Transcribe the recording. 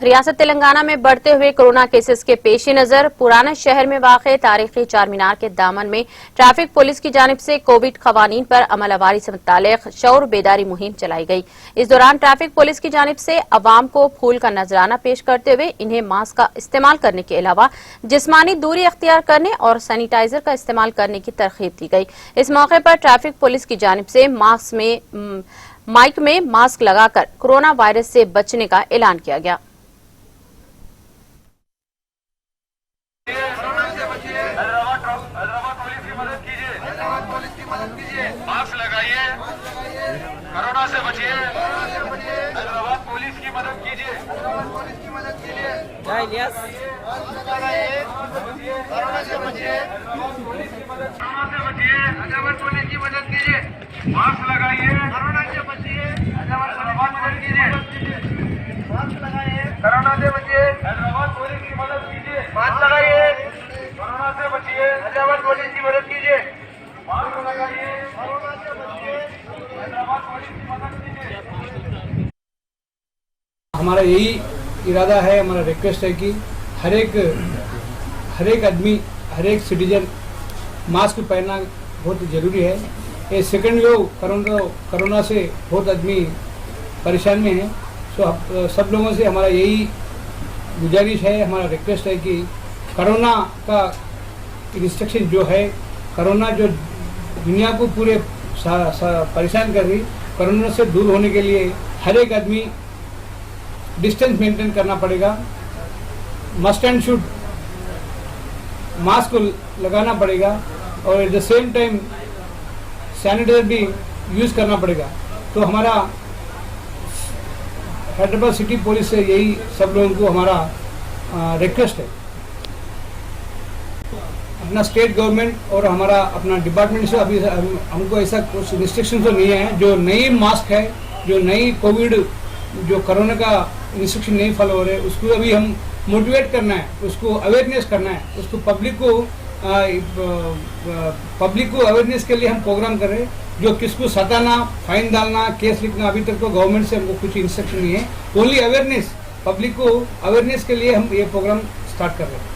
रियासत तेलंगाना में बढ़ते हुए कोरोना केसेस के पेश नजर पुराना शहर में वाक़े तारीखी चार मीनार के दामन में ट्रैफिक पुलिस की जानिब से कोविड कवानीन पर अमलवारी से मुतालिक शऊर बेदारी मुहिम चलाई गई। इस दौरान ट्रैफिक पुलिस की जानिब से अवाम को फूल का नजराना पेश करते हुए इन्हें मास्क का इस्तेमाल करने के अलावा जिस्मानी दूरी अख्तियार करने और सैनिटाइजर का इस्तेमाल करने की तरगीब दी गई। इस मौके पर ट्रैफिक पुलिस की जानिब से माइक में मास्क लगाकर कोरोना वायरस से बचने का ऐलान किया गया। मास्क लगाइए, कोरोना से बचिए। हैदराबाद पुलिस की मदद कीजिए। जय इलियास। कोरोना से बचिए, हैदराबाद पुलिस की मदद कीजिए। मास्क लगाइए, कोरोना से बचिए। हैदराबाद मदद कीजिए। मास्क लगाइए, कोरोना से बचिए। हैदराबाद पुलिस की मदद कीजिए। मास्क लगाइए, कोरोना से बचिए। हैदराबाद पुलिस की मदद कीजिए। मास्क लगाइए, कोरोना से बचिए। हैदराबाद पुलिस की मदद कीजिए। हमारा यही इरादा है, हमारा रिक्वेस्ट है कि हर एक आदमी, हर एक सिटीजन मास्क पहनना बहुत ज़रूरी है। ये सेकंड वेव कोरोना से बहुत आदमी परेशान में है। तो सब लोगों से हमारा यही गुजारिश है, हमारा रिक्वेस्ट है कि कोरोना का रिस्ट्रिक्शन जो है, कोरोना जो दुनिया को पूरे परेशान कर रही, कोरोना से दूर होने के लिए हर एक आदमी डिस्टेंस मेंटेन करना पड़ेगा। मस्ट एंड शुड मास्क लगाना पड़ेगा और at the same time sanitizer भी यूज़ करना पड़ेगा। तो हमारा हैदराबाद सिटी पुलिस से यही सब लोगों को हमारा रिक्वेस्ट है। अपना स्टेट गवर्नमेंट और हमारा अपना डिपार्टमेंट से अभी हमको ऐसा कुछ रिस्ट्रिक्शन तो नहीं है। जो नई मास्क है, जो नई कोविड जो कोरोना का रिस्ट्रिक्शन नहीं फॉलो हो रहे, उसको अभी हम मोटिवेट करना है, उसको अवेयरनेस करना है, उसको पब्लिक को अवेयरनेस के लिए हम प्रोग्राम कर रहे हैं। जो किसको सताना, फाइन डालना, केस लिखना, अभी तक तो गवर्नमेंट से हमको कुछ इंस्ट्रक्शन नहीं है। ओनली अवेयरनेस, पब्लिक को अवेयरनेस के लिए हम ये प्रोग्राम स्टार्ट कर रहे हैं।